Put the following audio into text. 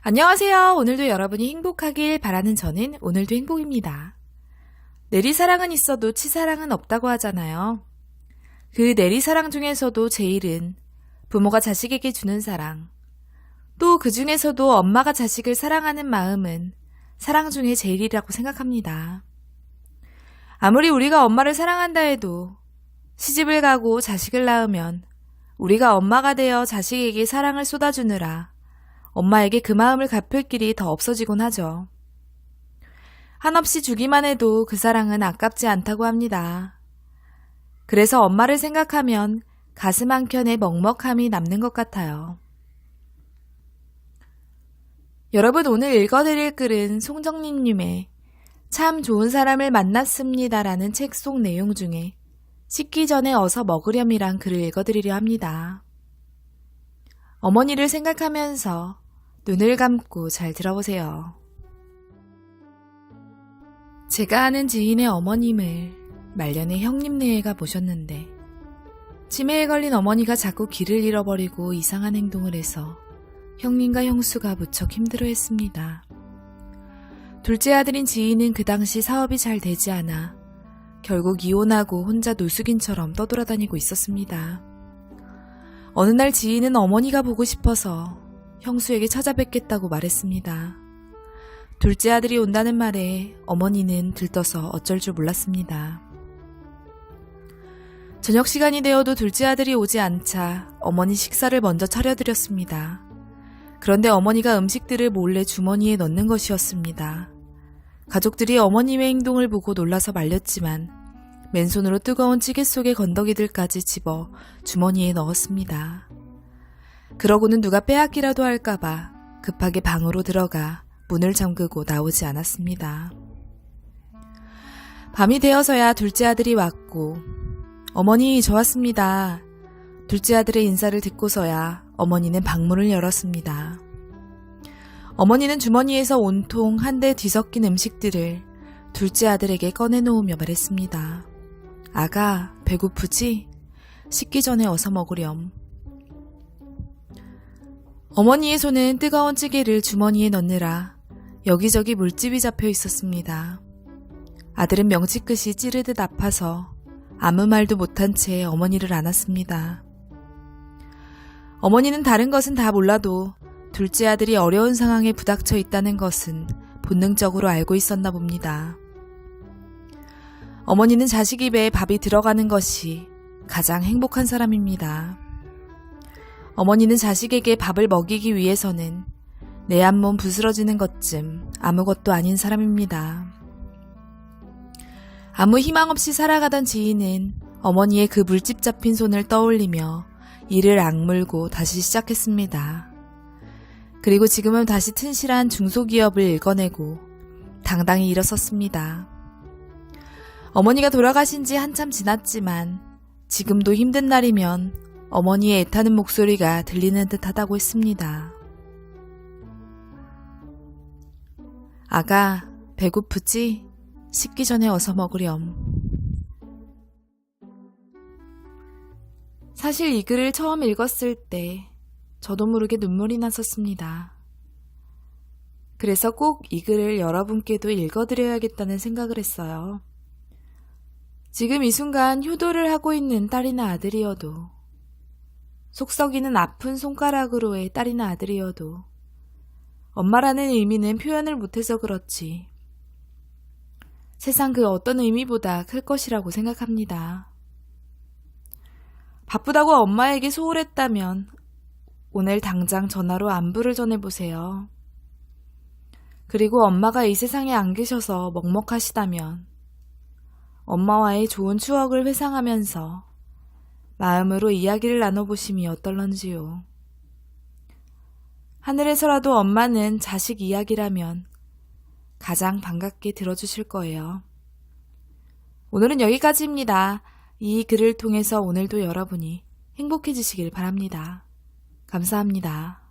안녕하세요. 오늘도 여러분이 행복하길 바라는 저는 오늘도 행복입니다. 내리사랑은 있어도 치사랑은 없다고 하잖아요. 그 내리사랑 중에서도 제일은 부모가 자식에게 주는 사랑, 또 그 중에서도 엄마가 자식을 사랑하는 마음은 사랑 중에 제일이라고 생각합니다. 아무리 우리가 엄마를 사랑한다 해도 시집을 가고 자식을 낳으면 우리가 엄마가 되어 자식에게 사랑을 쏟아주느라 엄마에게 그 마음을 갚을 길이 더 없어지곤 하죠. 한없이 주기만 해도 그 사랑은 아깝지 않다고 합니다. 그래서 엄마를 생각하면 가슴 한켠에 먹먹함이 남는 것 같아요. 여러분, 오늘 읽어드릴 글은 송정림님의 참 좋은 사람을 만났습니다라는 책 속 내용 중에 씻기 전에 어서 먹으렴이란 글을 읽어드리려 합니다. 어머니를 생각하면서 눈을 감고 잘 들어보세요. 제가 아는 지인의 어머님을 말년에 형님네가 모셨는데 치매에 걸린 어머니가 자꾸 길을 잃어버리고 이상한 행동을 해서 형님과 형수가 무척 힘들어했습니다. 둘째 아들인 지인은 그 당시 사업이 잘 되지 않아 결국 이혼하고 혼자 노숙인처럼 떠돌아다니고 있었습니다. 어느 날 지인은 어머니가 보고 싶어서 형수에게 찾아뵙겠다고 말했습니다. 둘째 아들이 온다는 말에 어머니는 들떠서 어쩔 줄 몰랐습니다. 저녁 시간이 되어도 둘째 아들이 오지 않자 어머니 식사를 먼저 차려드렸습니다. 그런데 어머니가 음식들을 몰래 주머니에 넣는 것이었습니다. 가족들이 어머님의 행동을 보고 놀라서 말렸지만 맨손으로 뜨거운 찌개 속의 건더기들까지 집어 주머니에 넣었습니다. 그러고는 누가 빼앗기라도 할까봐 급하게 방으로 들어가 문을 잠그고 나오지 않았습니다. 밤이 되어서야 둘째 아들이 왔고 어머니 저 왔습니다. 둘째 아들의 인사를 듣고서야 어머니는 방문을 열었습니다. 어머니는 주머니에서 온통 한데 뒤섞인 음식들을 둘째 아들에게 꺼내놓으며 말했습니다. 아가, 배고프지? 씻기 전에 어서 먹으렴. 어머니의 손은 뜨거운 찌개를 주머니에 넣느라 여기저기 물집이 잡혀 있었습니다. 아들은 명치끝이 찌르듯 아파서 아무 말도 못한 채 어머니를 안았습니다. 어머니는 다른 것은 다 몰라도 둘째 아들이 어려운 상황에 부닥쳐 있다는 것은 본능적으로 알고 있었나 봅니다. 어머니는 자식 입에 밥이 들어가는 것이 가장 행복한 사람입니다. 어머니는 자식에게 밥을 먹이기 위해서는 내 한 몸 부스러지는 것쯤 아무것도 아닌 사람입니다. 아무 희망 없이 살아가던 지인은 어머니의 그 물집 잡힌 손을 떠올리며 이를 악물고 다시 시작했습니다. 그리고 지금은 다시 튼실한 중소기업을 읽어내고 당당히 일어섰습니다. 어머니가 돌아가신 지 한참 지났지만 지금도 힘든 날이면 어머니의 애타는 목소리가 들리는 듯 하다고 했습니다. 아가, 배고프지? 씻기 전에 어서 먹으렴. 사실 이 글을 처음 읽었을 때 저도 모르게 눈물이 났었습니다. 그래서 꼭 이 글을 여러분께도 읽어드려야겠다는 생각을 했어요. 지금 이 순간 효도를 하고 있는 딸이나 아들이어도, 속썩이는 아픈 손가락으로의 딸이나 아들이어도 엄마라는 의미는 표현을 못해서 그렇지 세상 그 어떤 의미보다 클 것이라고 생각합니다. 바쁘다고 엄마에게 소홀했다면 오늘 당장 전화로 안부를 전해보세요. 그리고 엄마가 이 세상에 안 계셔서 먹먹하시다면 엄마와의 좋은 추억을 회상하면서 마음으로 이야기를 나눠보심이 어떨런지요. 하늘에서라도 엄마는 자식 이야기라면 가장 반갑게 들어주실 거예요. 오늘은 여기까지입니다. 이 글을 통해서 오늘도 여러분이 행복해지시길 바랍니다. 감사합니다.